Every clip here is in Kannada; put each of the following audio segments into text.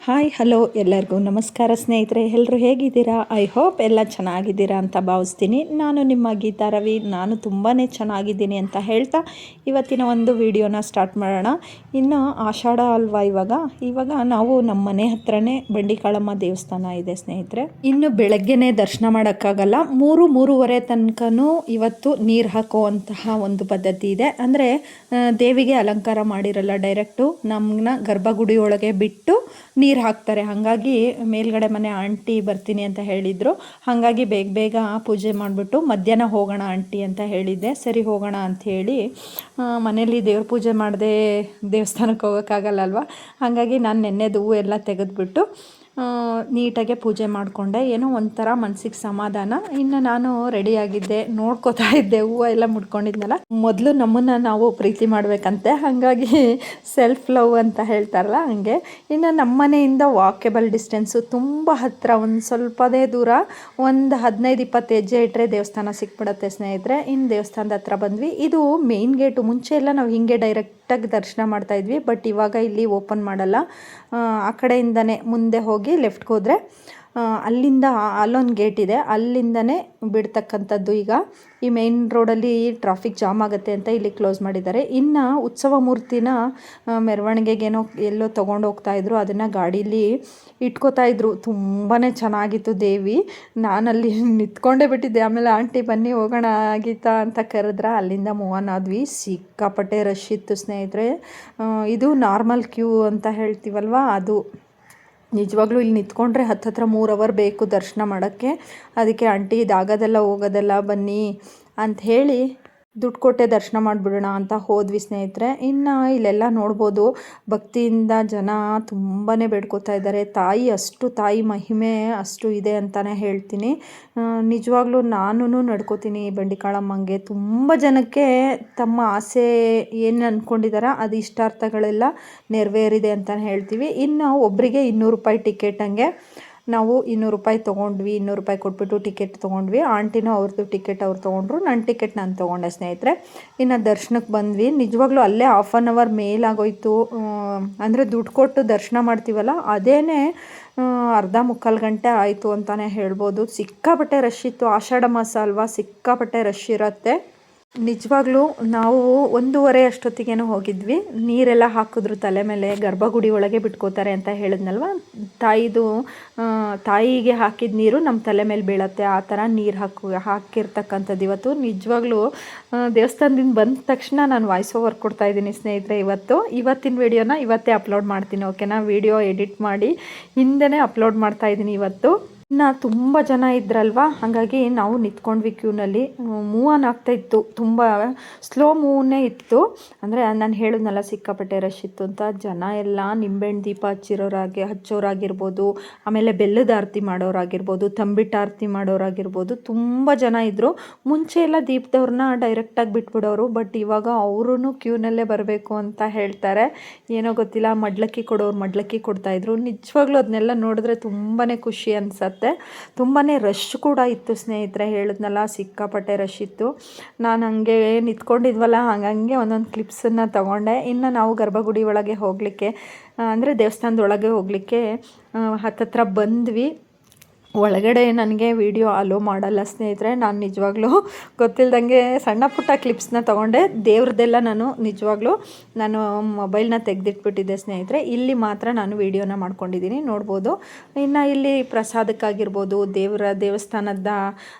ಹಾಯ್ ಹಲೋ ಎಲ್ಲರಿಗೂ ನಮಸ್ಕಾರ ಸ್ನೇಹಿತರೆ, ಎಲ್ಲರೂ ಹೇಗಿದ್ದೀರಾ? ಐ ಹೋಪ್ ಎಲ್ಲ ಚೆನ್ನಾಗಿದ್ದೀರಾ ಅಂತ ಭಾವಿಸ್ತೀನಿ. ನಾನು ನಿಮ್ಮ ಗೀತಾ ರವಿ. ನಾನು ತುಂಬಾ ಚೆನ್ನಾಗಿದ್ದೀನಿ ಅಂತ ಹೇಳ್ತಾ ಇವತ್ತಿನ ಒಂದು ವಿಡಿಯೋನ ಸ್ಟಾರ್ಟ್ ಮಾಡೋಣ. ಇನ್ನು ಆಷಾಢ ಅಲ್ವಾ, ಇವಾಗ ನಾವು ನಮ್ಮ ಮನೆ ಹತ್ರನೇ ಬಂಡಿಕಾಳಮ್ಮ ದೇವಸ್ಥಾನ ಇದೆ ಸ್ನೇಹಿತರೆ. ಇನ್ನು ಬೆಳಗ್ಗೆನೇ ದರ್ಶನ ಮಾಡೋಕ್ಕಾಗಲ್ಲ, 3-3:30 ತನಕನೂ ಇವತ್ತು ನೀರು ಹಾಕುವಂತಹ ಒಂದು ಪದ್ಧತಿ ಇದೆ. ಅಂದರೆ ದೇವಿಗೆ ಅಲಂಕಾರ ಮಾಡಿರಲ್ಲ, ಡೈರೆಕ್ಟು ನಮ್ಮನ್ನ ಗರ್ಭಗುಡಿ ಒಳಗೆ ಬಿಟ್ಟು ನೀರು ಹಾಕ್ತಾರೆ. ಹಾಗಾಗಿ ಮೇಲ್ಗಡೆ ಮನೆ ಆಂಟಿ ಬರ್ತೀನಿ ಅಂತ ಹೇಳಿದರು. ಹಾಗಾಗಿ ಬೇಗ ಪೂಜೆ ಮಾಡಿಬಿಟ್ಟು ಮಧ್ಯಾಹ್ನ ಹೋಗೋಣ ಆಂಟಿ ಅಂತ ಹೇಳಿದ್ದೆ. ಸರಿ ಹೋಗೋಣ ಅಂಥೇಳಿ ಮನೇಲಿ ದೇವ್ರ ಪೂಜೆ ಮಾಡದೆ ದೇವಸ್ಥಾನಕ್ಕೆ ಹೋಗೋಕ್ಕಾಗಲ್ಲ ಅಲ್ವಾ. ಹಾಗಾಗಿ ನಾನು ನೆನ್ನೆದು ಹೂವು ಎಲ್ಲ ತೆಗೆದುಬಿಟ್ಟು ನೀಟಾಗೆ ಪೂಜೆ ಮಾಡಿಕೊಂಡೆ. ಏನೋ ಒಂಥರ ಮನಸ್ಸಿಗೆ ಸಮಾಧಾನ. ಇನ್ನು ನಾನು ರೆಡಿಯಾಗಿದ್ದೆ, ನೋಡ್ಕೋತಾ ಇದ್ದೆ, ಹೂವು ಎಲ್ಲ ಮುಡ್ಕೊಂಡಿದ್ನಲ್ಲ. ಮೊದಲು ನಮ್ಮನ್ನು ನಾವು ಪ್ರೀತಿ ಮಾಡಬೇಕಂತೆ, ಹಾಗಾಗಿ ಸೆಲ್ಫ್ ಲವ್ ಅಂತ ಹೇಳ್ತಾರಲ್ಲ ಹಾಗೆ. ಇನ್ನು ನಮ್ಮ ಮನೆಯಿಂದ ವಾಕೆಬಲ್ ಡಿಸ್ಟೆನ್ಸು ತುಂಬ ಹತ್ತಿರ, ಒಂದು ಸ್ವಲ್ಪದೇ ದೂರ, ಒಂದು 15-20 ಹೆಜ್ಜೆ ಇಟ್ಟರೆ ದೇವಸ್ಥಾನ ಸಿಕ್ಬಿಡುತ್ತೆ ಸ್ನೇಹಿತರೆ. ಇನ್ನು ದೇವಸ್ಥಾನದ ಹತ್ರ ಬಂದ್ವಿ. ಇದು ಮೇನ್ ಗೇಟು. ಮುಂಚೆ ಎಲ್ಲ ನಾವು ಹೀಗೆ ಡೈರೆಕ್ಟಾಗಿ ದರ್ಶನ ಮಾಡ್ತಾಯಿದ್ವಿ, ಬಟ್ ಇವಾಗ ಇಲ್ಲಿ ಓಪನ್ ಮಾಡಲ್ಲ. ಆ ಕಡೆಯಿಂದನೇ ಮುಂದೆ ಹೋಗಿ ಲೆಫ್ಟ್ಗೆ ಹೋದರೆ ಅಲ್ಲಿಂದ ಅಲ್ಲೊಂದು ಗೇಟ್ ಇದೆ, ಅಲ್ಲಿಂದನೇ ಬಿಡ್ತಕ್ಕಂಥದ್ದು. ಈಗ ಈ ಮೇನ್ ರೋಡಲ್ಲಿ ಟ್ರಾಫಿಕ್ ಜಾಮ್ ಆಗುತ್ತೆ ಅಂತ ಇಲ್ಲಿ ಕ್ಲೋಸ್ ಮಾಡಿದ್ದಾರೆ. ಇನ್ನು ಉತ್ಸವ ಮೂರ್ತಿನ ಮೆರವಣಿಗೆಗೇನೋ ಎಲ್ಲೋ ತೊಗೊಂಡು ಹೋಗ್ತಾಯಿದ್ರು, ಅದನ್ನು ಗಾಡೀಲಿ ಇಟ್ಕೋತಾಯಿದ್ರು. ತುಂಬಾ ಚೆನ್ನಾಗಿತ್ತು ದೇವಿ. ನಾನಲ್ಲಿ ನಿಂತ್ಕೊಂಡೇ ಬಿಟ್ಟಿದ್ದೆ. ಆಮೇಲೆ ಆಂಟಿ ಬನ್ನಿ ಹೋಗೋಣ ಗೀತಾ ಅಂತ ಕರೆದ್ರೆ ಅಲ್ಲಿಂದ ಮೂವ್ ಆನ್ ಆದ್ವಿ. ಸಿಕ್ಕಾಪಟ್ಟೆ ರಶ್ ಇತ್ತು ಸ್ನೇಹಿತರೆ. ಇದು ನಾರ್ಮಲ್ ಕ್ಯೂ ಅಂತ ಹೇಳ್ತೀವಲ್ವ, ಅದು ನಿಜವಾಗ್ಲೂ ಇಲ್ಲಿ ನಿಂತ್ಕೊಂಡ್ರೆ ಹತ್ತಿರ 3 ಅವರ್ ಬೇಕು ದರ್ಶನ ಮಾಡೋಕ್ಕೆ. ಅದಕ್ಕೆ ಆಂಟಿ ಇದಾಗೋದಲ್ಲ ಹೋಗೋದಲ್ಲ ಬನ್ನಿ ಅಂತ ಹೇಳಿ ದುಡ್ಡು ಕೊಟ್ಟೆ ದರ್ಶನ ಮಾಡಿಬಿಡೋಣ ಅಂತ ಹೋದ್ವಿ ಸ್ನೇಹಿತರೆ. ಇನ್ನು ಇಲ್ಲೆಲ್ಲ ನೋಡ್ಬೋದು, ಭಕ್ತಿಯಿಂದ ಜನ ತುಂಬಾ ಬೇಡ್ಕೋತಾ ಇದ್ದಾರೆ. ತಾಯಿ ಮಹಿಮೆ ಅಷ್ಟು ಇದೆ ಅಂತಲೇ ಹೇಳ್ತೀನಿ. ನಿಜವಾಗ್ಲೂ ನಾನು ನಡ್ಕೋತೀನಿ ಬಂಡಿಕಾಳಮ್ಮಂಗೆ. ತುಂಬ ಜನಕ್ಕೆ ತಮ್ಮ ಆಸೆ ಏನು ಅಂದ್ಕೊಂಡಿದ್ದಾರೆ ಅದು ಇಷ್ಟಾರ್ಥಗಳೆಲ್ಲ ನೆರವೇರಿದೆ ಅಂತಲೇ ಹೇಳ್ತೀವಿ. ಇನ್ನು ಒಬ್ಬರಿಗೆ 200 ರೂಪಾಯಿ ಟಿಕೆಟ್. ಹಂಗೆ ನಾವು 200 ರೂಪಾಯಿ ತೊಗೊಂಡ್ವಿ. 200 ರೂಪಾಯಿ ಕೊಟ್ಬಿಟ್ಟು ಟಿಕೆಟ್ ತೊಗೊಂಡ್ವಿ. ಆಂಟಿನೂ ಅವ್ರದ್ದು ಟಿಕೆಟ್ ಅವ್ರು ತೊಗೊಂಡ್ರು, ನನ್ನ ಟಿಕೆಟ್ ನಾನು ತೊಗೊಂಡೆ ಸ್ನೇಹಿತರೆ. ಇನ್ನು ದರ್ಶನಕ್ಕೆ ಬಂದ್ವಿ. ನಿಜವಾಗ್ಲೂ ಅಲ್ಲೇ 1/2 ಅವರ್ ಮೇಲಾಗೋಯ್ತು. ಅಂದರೆ ದುಡ್ಡು ಕೊಟ್ಟು ದರ್ಶನ ಮಾಡ್ತೀವಲ್ಲ, ಅದೇನೇ ಅರ್ಧ-ಮುಕ್ಕಾಲು ಗಂಟೆ ಆಯಿತು ಅಂತಲೇ ಹೇಳ್ಬೋದು. ಸಿಕ್ಕಾಪಟ್ಟೆ ರಶ್ ಇತ್ತು. ಆಷಾಢ ಮಾಸ ಅಲ್ವಾ, ಸಿಕ್ಕಾಪಟ್ಟೆ ರಶ್ ಇರುತ್ತೆ. ನಿಜವಾಗ್ಲೂ ನಾವು 1:30 ಅಷ್ಟೊತ್ತಿಗೇನೋ ಹೋಗಿದ್ವಿ. ನೀರೆಲ್ಲ ಹಾಕಿದ್ರು ತಲೆ ಮೇಲೆ, ಗರ್ಭಗುಡಿ ಒಳಗೆ ಬಿಟ್ಕೋತಾರೆ ಅಂತ ಹೇಳಿದ್ನಲ್ವ. ತಾಯಿಗೆ ಹಾಕಿದ ನೀರು ನಮ್ಮ ತಲೆ ಮೇಲೆ ಬೀಳತ್ತೆ, ಆ ಥರ ನೀರು ಹಾಕಿರ್ತಕ್ಕಂಥದ್ದು ಇವತ್ತು. ನಿಜವಾಗ್ಲೂ ದೇವಸ್ಥಾನದಿಂದ ಬಂದ ತಕ್ಷಣ ನಾನು ವಾಯ್ಸ್ ಓವರ್ ಕೊಡ್ತಾಯಿದ್ದೀನಿ ಸ್ನೇಹಿತರೆ. ಇವತ್ತಿನ ವಿಡಿಯೋನ ಇವತ್ತೇ ಅಪ್ಲೋಡ್ ಮಾಡ್ತೀನಿ, ಓಕೆನಾ. ವಿಡಿಯೋ ಎಡಿಟ್ ಮಾಡಿ ಹಿಂದೆನೇ ಅಪ್ಲೋಡ್ ಮಾಡ್ತಾಯಿದ್ದೀನಿ ಇವತ್ತು. ಇನ್ನು ತುಂಬ ಜನ ಇದ್ರಲ್ವ, ಹಾಗಾಗಿ ನಾವು ನಿಂತ್ಕೊಂಡ್ವಿ ಕ್ಯೂನಲ್ಲಿ. ಮೂವ್ ಆನ್ ಆಗ್ತಾಯಿತ್ತು, ತುಂಬ ಸ್ಲೋ ಮೂವೇ ಇತ್ತು. ಅಂದರೆ ನಾನು ಹೇಳಿದ್ನಲ್ಲ ಸಿಕ್ಕಾಪಟ್ಟೆ ರಶ್ ಇತ್ತು ಅಂತ. ಜನ ಎಲ್ಲ ನಿಂಬೆಹಣ್ಣು ದೀಪ ಹಚ್ಚೋರಾಗಿರ್ಬೋದು, ಆಮೇಲೆ ಬೆಲ್ಲದ ಆರತಿ ಮಾಡೋರಾಗಿರ್ಬೋದು, ತಂಬಿಟ್ಟು ಆರತಿ ಮಾಡೋರಾಗಿರ್ಬೋದು, ತುಂಬ ಜನ ಇದ್ದರು. ಮುಂಚೆ ಎಲ್ಲ ದೀಪದವ್ರನ್ನ ಡೈರೆಕ್ಟಾಗಿ ಬಿಟ್ಬಿಡೋರು, ಬಟ್ ಇವಾಗ ಅವರು ಕ್ಯೂನಲ್ಲೇ ಬರಬೇಕು ಅಂತ ಹೇಳ್ತಾರೆ. ಏನೋ ಗೊತ್ತಿಲ್ಲ, ಮಡ್ಲಕ್ಕಿ ಕೊಡೋರು ಮಡ್ಲಕ್ಕಿ ಕೊಡ್ತಾಯಿದ್ರು. ನಿಜವಾಗ್ಲೂ ಅದನ್ನೆಲ್ಲ ನೋಡಿದ್ರೆ ತುಂಬಾ ಖುಷಿ ಅನಿಸುತ್ತೆ. ತುಂಬಾ ರಶ್ ಕೂಡ ಇತ್ತು ಸ್ನೇಹಿತರೆ. ಹೇಳಿದ್ನಲ್ಲ ಸಿಕ್ಕಾಪಟ್ಟೆ ರಶ್ ಇತ್ತು. ನಾನು ಹಂಗೆ ನಿಂತ್ಕೊಂಡಿದ್ವಲ್ಲ, ಹಂಗೆ ಒಂದೊಂದು ಕ್ಲಿಪ್ಸನ್ನು ತೊಗೊಂಡೆ. ಇನ್ನು ನಾವು ಗರ್ಭಗುಡಿ ಒಳಗೆ ಹೋಗಲಿಕ್ಕೆ, ಅಂದರೆ ದೇವಸ್ಥಾನದೊಳಗೆ ಹೋಗಲಿಕ್ಕೆ ಹತ್ತತ್ರ ಬಂದ್ವಿ. ಒಳಗಡೆ ನನಗೆ ವಿಡಿಯೋ ಅಲೋ ಮಾಡಲ್ಲ ಸ್ನೇಹಿತರೆ. ನಾನು ನಿಜವಾಗ್ಲೂ ಗೊತ್ತಿಲ್ದಂಗೆ ಸಣ್ಣ ಪುಟ್ಟ ಕ್ಲಿಪ್ಸ್ನ ತೊಗೊಂಡೆ. ದೇವ್ರದ್ದೆಲ್ಲ ನಾನು ಮೊಬೈಲ್ನ ತೆಗೆದಿಟ್ಬಿಟ್ಟಿದ್ದೆ ಸ್ನೇಹಿತರೆ. ಇಲ್ಲಿ ಮಾತ್ರ ನಾನು ವಿಡಿಯೋನ ಮಾಡ್ಕೊಂಡಿದ್ದೀನಿ, ನೋಡ್ಬೋದು. ಇನ್ನು ಇಲ್ಲಿ ಪ್ರಸಾದಕ್ಕಾಗಿರ್ಬೋದು, ದೇವಸ್ಥಾನದ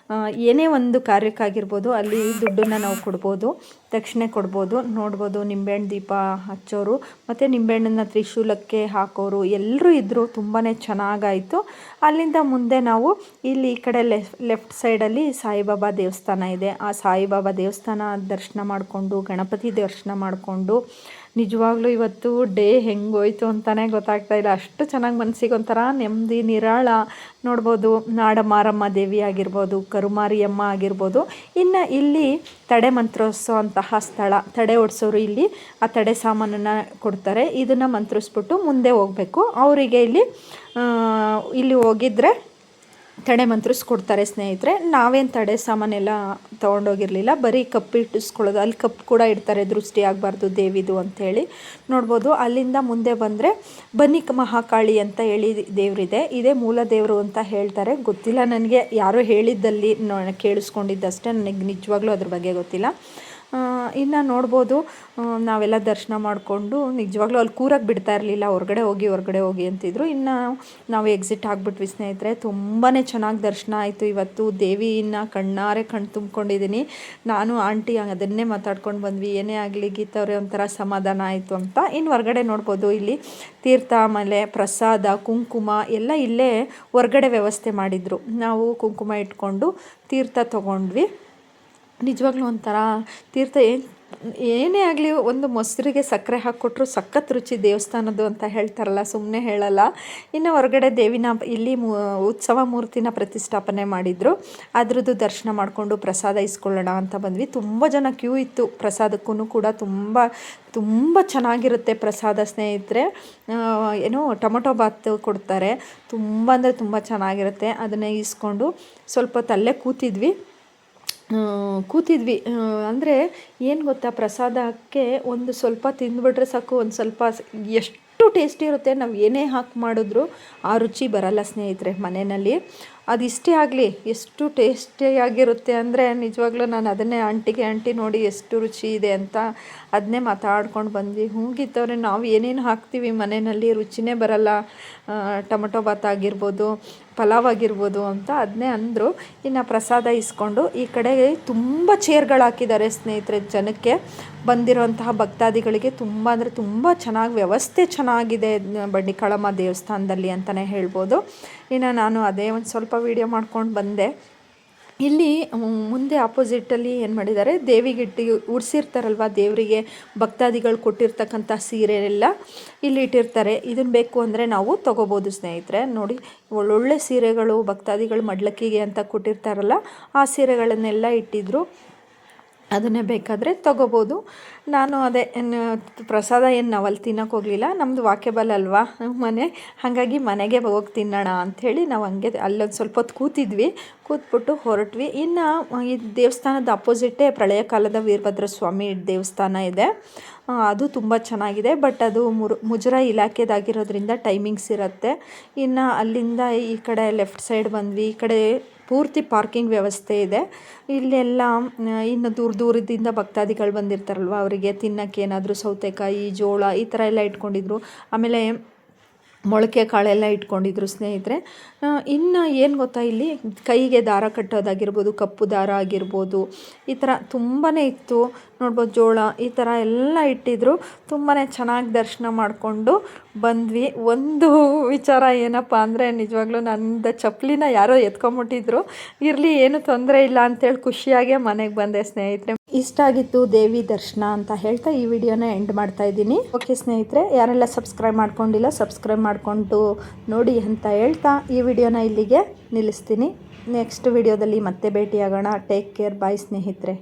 ಏನೇ ಒಂದು ಕಾರ್ಯಕ್ಕಾಗಿರ್ಬೋದು, ಅಲ್ಲಿ ದುಡ್ಡನ್ನು ನಾವು ಕೊಡ್ಬೋದು, ದಕ್ಷಿಣೆ ಕೊಡ್ಬೋದು. ನೋಡ್ಬೋದು, ನಿಂಬೆಹಣ್ಣು ದೀಪ ಹಚ್ಚೋರು ಮತ್ತು ನಿಂಬೆಹಣ್ಣನ್ನು ತ್ರಿಶೂಲಕ್ಕೆ ಹಾಕೋರು ಎಲ್ಲರೂ ಇದ್ದರು. ತುಂಬಾ ಚೆನ್ನಾಗಾಯಿತು. ಅಲ್ಲಿಂದ ಮುಂದೆ ನಾವು ಇಲ್ಲಿ ಈ ಕಡೆ ಲೆಫ್ಟ್ ಸೈಡಲ್ಲಿ ಸಾಯಿಬಾಬಾ ದೇವಸ್ಥಾನ ಇದೆ. ಆ ಸಾಯಿಬಾಬಾ ದೇವಸ್ಥಾನ ದರ್ಶನ ಮಾಡಿಕೊಂಡು, ಗಣಪತಿ ದರ್ಶನ ಮಾಡಿಕೊಂಡು, ನಿಜವಾಗ್ಲೂ ಇವತ್ತು ಡೇ ಹೆಂಗೋಯ್ತು ಅಂತಲೇ ಗೊತ್ತಾಗ್ತಾಯಿಲ್ಲ. ಅಷ್ಟು ಚೆನ್ನಾಗಿ ಮನಸ್ಸಿಗೆ ಒಂಥರ ನೆಮ್ಮದಿ, ನಿರಾಳ. ನೋಡ್ಬೋದು, ನಾಡಮಾರಮ್ಮ ದೇವಿ ಆಗಿರ್ಬೋದು, ಕರುಮಾರಿಯಮ್ಮ ಆಗಿರ್ಬೋದು. ಇನ್ನು ಇಲ್ಲಿ ತಡೆ ಮಂತ್ರಿಸೋ ಅಂತಹ ಸ್ಥಳ, ತಡೆ ಓಡಿಸೋರು ಇಲ್ಲಿ ಆ ತಡೆ ಸಾಮಾನನ್ನು ಕೊಡ್ತಾರೆ. ಇದನ್ನು ಮಂತ್ರಿಸ್ಬಿಟ್ಟು ಮುಂದೆ ಹೋಗಬೇಕು. ಅವರಿಗೆ ಇಲ್ಲಿ ಹೋಗಿದ್ರೆ ತಡೆ ಮಂತ್ರಿಸ್ಕೊಡ್ತಾರೆ ಸ್ನೇಹಿತರೆ. ನಾವೇನು ತಡೆ ಸಾಮಾನೆಲ್ಲ ತೊಗೊಂಡೋಗಿರಲಿಲ್ಲ, ಬರೀ ಕಪ್ಪು ಇಟ್ಟಿಸ್ಕೊಳ್ಳೋದು. ಅಲ್ಲಿ ಕಪ್ಪು ಕೂಡ ಇಡ್ತಾರೆ, ದೃಷ್ಟಿ ಆಗಬಾರ್ದು ದೇವಿದು ಅಂಥೇಳಿ ನೋಡ್ಬೋದು. ಅಲ್ಲಿಂದ ಮುಂದೆ ಬಂದರೆ ಬನ್ನಿ ಮಹಾಕಾಳಿ ಅಂತ ಹೇಳಿ ದೇವರಿದೆ. ಇದೇ ಮೂಲ ದೇವರು ಅಂತ ಹೇಳ್ತಾರೆ, ಗೊತ್ತಿಲ್ಲ ನನಗೆ, ಯಾರೋ ಹೇಳಿದ್ದಲ್ಲಿ ಕೇಳಿಸ್ಕೊಂಡಿದ್ದಷ್ಟೇ, ನನಗೆ ನಿಜವಾಗ್ಲೂ ಅದ್ರ ಬಗ್ಗೆ ಗೊತ್ತಿಲ್ಲ. ಇನ್ನು ನೋಡ್ಬೋದು, ನಾವೆಲ್ಲ ದರ್ಶನ ಮಾಡಿಕೊಂಡು ನಿಜವಾಗ್ಲೂ ಅಲ್ಲಿ ಕೂರಕ್ಕೆ ಬಿಡ್ತಾ ಇರಲಿಲ್ಲ, ಹೊರಗಡೆ ಹೋಗಿ ಅಂತಿದ್ರು. ಇನ್ನು ನಾವು ಎಕ್ಸಿಟ್ ಆಗಿಬಿಟ್ವಿ ಸ್ನೇಹಿತರೆ. ತುಂಬಾ ಚೆನ್ನಾಗಿ ದರ್ಶನ ಆಯಿತು ಇವತ್ತು. ದೇವಿನ ಕಣ್ಣಾರೆ ಕಣ್ಣು ತುಂಬ್ಕೊಂಡಿದ್ದೀನಿ. ನಾನು ಆಂಟಿ ಅದನ್ನೇ ಮಾತಾಡ್ಕೊಂಡು ಬಂದ್ವಿ, ಏನೇ ಆಗಲಿ ಗೀತವ್ರೆ ಒಂಥರ ಸಮಾಧಾನ ಆಯಿತು ಅಂತ. ಇನ್ನು ಹೊರಗಡೆ ನೋಡ್ಬೋದು, ಇಲ್ಲಿ ತೀರ್ಥ, ಆಮೇಲೆ ಪ್ರಸಾದ, ಕುಂಕುಮ ಎಲ್ಲ ಇಲ್ಲೇ ಹೊರಗಡೆ ವ್ಯವಸ್ಥೆ ಮಾಡಿದರು. ನಾವು ಕುಂಕುಮ ಇಟ್ಕೊಂಡು ತೀರ್ಥ ತೊಗೊಂಡ್ವಿ. ನಿಜವಾಗ್ಲೂ ಒಂಥರ ತೀರ್ಥ ಏನೇ ಆಗಲಿ ಒಂದು ಮೊಸರಿಗೆ ಸಕ್ಕರೆ ಹಾಕ್ಕೊಟ್ರು ಸಖತ್ ರುಚಿ ದೇವಸ್ಥಾನದ್ದು ಅಂತ ಹೇಳ್ತಾರಲ್ಲ, ಸುಮ್ಮನೆ ಹೇಳಲ್ಲ. ಇನ್ನು ಹೊರಗಡೆ ದೇವಿನ ಇಲ್ಲಿ ಉತ್ಸವ ಮೂರ್ತಿನ ಪ್ರತಿಷ್ಠಾಪನೆ ಮಾಡಿದರು, ಅದ್ರದ್ದು ದರ್ಶನ ಮಾಡಿಕೊಂಡು ಪ್ರಸಾದ ಇಸ್ಕೊಳ್ಳೋಣ ಅಂತ ಬಂದ್ವಿ. ತುಂಬ ಜನ ಕ್ಯೂ ಇತ್ತು ಪ್ರಸಾದಕ್ಕೂ ಕೂಡ. ತುಂಬ ಚೆನ್ನಾಗಿರುತ್ತೆ ಪ್ರಸಾದ ಸ್ನೇಹಿತರೆ. ಏನೋ ಟೊಮೊಟೊ ಬಾತ್ ಕೊಡ್ತಾರೆ, ತುಂಬ ಅಂದರೆ ತುಂಬ ಚೆನ್ನಾಗಿರುತ್ತೆ. ಅದನ್ನೇ ಇಸ್ಕೊಂಡು ಸ್ವಲ್ಪ ಹೊತ್ತು ಕೂತಿದ್ವಿ. ಅಂದರೆ ಏನು ಗೊತ್ತಾ, ಪ್ರಸಾದಕ್ಕೆ ಒಂದು ಸ್ವಲ್ಪ ತಿಂದುಬಿಟ್ರೆ ಸಾಕು, ಒಂದು ಸ್ವಲ್ಪ ಎಷ್ಟು ಟೇಸ್ಟಿ ಇರುತ್ತೆ. ನಾವು ಏನೇ ಹಾಕಿ ಮಾಡಿದ್ರು ಆ ರುಚಿ ಬರಲ್ಲ ಸ್ನೇಹಿತರೆ ಮನೆಯಲ್ಲಿ. ಅದಿಷ್ಟೇ ಆಗಲಿ ಎಷ್ಟು ಟೇಸ್ಟಿಯಾಗಿರುತ್ತೆ ಅಂದರೆ ನಿಜವಾಗ್ಲೂ ನಾನು ಅದನ್ನೇ ಆಂಟಿ ನೋಡಿ ಎಷ್ಟು ರುಚಿ ಇದೆ ಅಂತ ಅದನ್ನೇ ಮಾತಾಡ್ಕೊಂಡು ಬಂದ್ವಿ. ಗೀತವ್ರೆ ನಾವು ಏನೇನು ಹಾಕ್ತೀವಿ ಮನೆಯಲ್ಲಿ ರುಚಿನೇ ಬರಲ್ಲ, ಟೊಮೊಟೊ ಬಾತ್ ಆಗಿರ್ಬೋದು, ಪಲಾವ್ ಆಗಿರ್ಬೋದು ಅಂತ ಅದನ್ನೇ ಅಂದರು. ಇನ್ನು ಪ್ರಸಾದ ಇಸ್ಕೊಂಡು ಈ ಕಡೆ ತುಂಬ ಚೇರ್ಗಳು ಹಾಕಿದ್ದಾರೆ ಸ್ನೇಹಿತರೆ. ಜನಕ್ಕೆ ಬಂದಿರೋಂತಹ ಭಕ್ತಾದಿಗಳಿಗೆ ತುಂಬ ಅಂದರೆ ತುಂಬ ಚೆನ್ನಾಗಿ ವ್ಯವಸ್ಥೆ ಚೆನ್ನಾಗಿದೆ ಬಂಡಿಕಾಳಮ್ಮ ದೇವಸ್ಥಾನದಲ್ಲಿ ಅಂತಲೇ ಹೇಳ್ಬೋದು. ಇನ್ನು ನಾನು ಅದೇ ಒಂದು ಸ್ವಲ್ಪ ವೀಡಿಯೋ ಮಾಡ್ಕೊಂಡು ಬಂದೆ. ಇಲ್ಲಿ ಮುಂದೆ ಆಪೋಸಿಟಲ್ಲಿ ಏನು ಮಾಡಿದ್ದಾರೆ, ದೇವಿಗಿಟ್ಟು ಉಡಿಸಿರ್ತಾರಲ್ವ, ದೇವರಿಗೆ ಭಕ್ತಾದಿಗಳು ಕೊಟ್ಟಿರ್ತಕ್ಕಂಥ ಸೀರೆ ಎಲ್ಲ ಇಲ್ಲಿ ಇಟ್ಟಿರ್ತಾರೆ. ಇದನ್ನು ಬೇಕು ಅಂದರೆ ನಾವು ತೊಗೋಬೋದು ಸ್ನೇಹಿತರೆ. ನೋಡಿ, ಒಳ್ಳೊಳ್ಳೆ ಸೀರೆಗಳು ಭಕ್ತಾದಿಗಳು ಮಡ್ಲಕ್ಕಿಗೆ ಅಂತ ಕೊಟ್ಟಿರ್ತಾರಲ್ಲ, ಆ ಸೀರೆಗಳನ್ನೆಲ್ಲ ಇಟ್ಟಿದ್ರು. ಅದನ್ನೇ ಬೇಕಾದರೆ ತೊಗೋಬೋದು. ನಾನು ಅದೇ ಪ್ರಸಾದ ನಾವು ಅಲ್ಲಿ ತಿನ್ನೋಕೆ ಹೋಗಲಿಲ್ಲ, ನಮ್ಮದು ವಾಕೆಬಲ್ ಅಲ್ವಾ ಮನೆ, ಹಾಗಾಗಿ ಮನೆಗೆ ಹೋಗಿ ತಿನ್ನೋಣ ಅಂಥೇಳಿ ನಾವು ಹಂಗೆ ಅಲ್ಲೊಂದು ಸ್ವಲ್ಪ ಹೊತ್ತು ಕೂತ್ಬಿಟ್ಟು ಹೊರಟ್ವಿ. ಇನ್ನು ಈ ದೇವಸ್ಥಾನದ ಅಪೋಸಿಟೇ ಪ್ರಳಯ ಕಾಲದ ವೀರಭದ್ರ ಸ್ವಾಮಿ ದೇವಸ್ಥಾನ ಇದೆ. ಅದು ತುಂಬ ಚೆನ್ನಾಗಿದೆ, ಬಟ್ ಅದು ಮುಜರಾಯಿ ಇಲಾಖೆದಾಗಿರೋದ್ರಿಂದ ಟೈಮಿಂಗ್ಸ್ ಇರುತ್ತೆ. ಇನ್ನು ಅಲ್ಲಿಂದ ಈ ಕಡೆ ಲೆಫ್ಟ್ ಸೈಡ್ ಬಂದ್ವಿ. ಈ ಕಡೆ ಪೂರ್ತಿ ಪಾರ್ಕಿಂಗ್ ವ್ಯವಸ್ಥೆ ಇದೆ. ಇಲ್ಲೆಲ್ಲ ಇನ್ನು ದೂರದಿಂದ ಭಕ್ತಾದಿಗಳು ಬಂದಿರ್ತಾರಲ್ವ, ಅವರಿಗೆ ತಿನ್ನೋಕ್ಕೆ ಏನಾದರೂ ಸೌತೆಕಾಯಿ, ಜೋಳ ಈ ಥರ ಎಲ್ಲ ಇಟ್ಕೊಂಡಿದ್ರು. ಆಮೇಲೆ ಮೊಳಕೆ ಕಾಳೆಲ್ಲ ಇಟ್ಕೊಂಡಿದ್ರು ಸ್ನೇಹಿತರೆ. ಇನ್ನು ಏನು ಗೊತ್ತಾ, ಇಲ್ಲಿ ಕೈಗೆ ದಾರ ಕಟ್ಟೋದಾಗಿರ್ಬೋದು, ಕಪ್ಪು ದಾರ ಆಗಿರ್ಬೋದು, ಈ ಥರ ತುಂಬಾ ಇತ್ತು ನೋಡ್ಬೋದು. ಜೋಳ ಈ ಥರ ಎಲ್ಲ ಇಟ್ಟಿದ್ರು. ತುಂಬಾ ಚೆನ್ನಾಗಿ ದರ್ಶನ ಮಾಡಿಕೊಂಡು ಬಂದ್ವಿ. ಒಂದು ವಿಚಾರ ಏನಪ್ಪ ಅಂದರೆ, ನಿಜವಾಗ್ಲೂ ನಂದು ಚಪ್ಪಲಿನ ಯಾರೋ ಎತ್ಕೊಂಬಿಟ್ಟಿದ್ರು. ಇರಲಿ, ಏನು ತೊಂದರೆ ಇಲ್ಲ ಅಂತೇಳಿ ಖುಷಿಯಾಗೆ ಮನೆಗೆ ಬಂದೆ ಸ್ನೇಹಿತರೆ. ಇಷ್ಟ ಆಗಿತ್ತು ದೇವಿ ದರ್ಶನ ಅಂತ ಹೇಳ್ತಾ ಈ ವಿಡಿಯೋನ ಎಂಡ್ ಮಾಡ್ತಾ ಇದ್ದೀನಿ. ಓಕೆ ಸ್ನೇಹಿತರೆ, ಯಾರೆಲ್ಲ ಸಬ್ಸ್ಕ್ರೈಬ್ ಮಾಡ್ಕೊಂಡಿಲ್ಲ ಸಬ್ಸ್ಕ್ರೈಬ್ ಮಾಡಿಕೊಂಡು ನೋಡಿ ಅಂತ ಹೇಳ್ತಾ ಈ ವಿಡಿಯೋನ ಇಲ್ಲಿಗೆ ನಿಲ್ಲಿಸ್ತೀನಿ. ನೆಕ್ಸ್ಟ್ ವಿಡಿಯೋದಲ್ಲಿ ಮತ್ತೆ ಭೇಟಿಯಾಗೋಣ. ಟೇಕ್ ಕೇರ್, ಬಾಯ್ ಸ್ನೇಹಿತರೆ.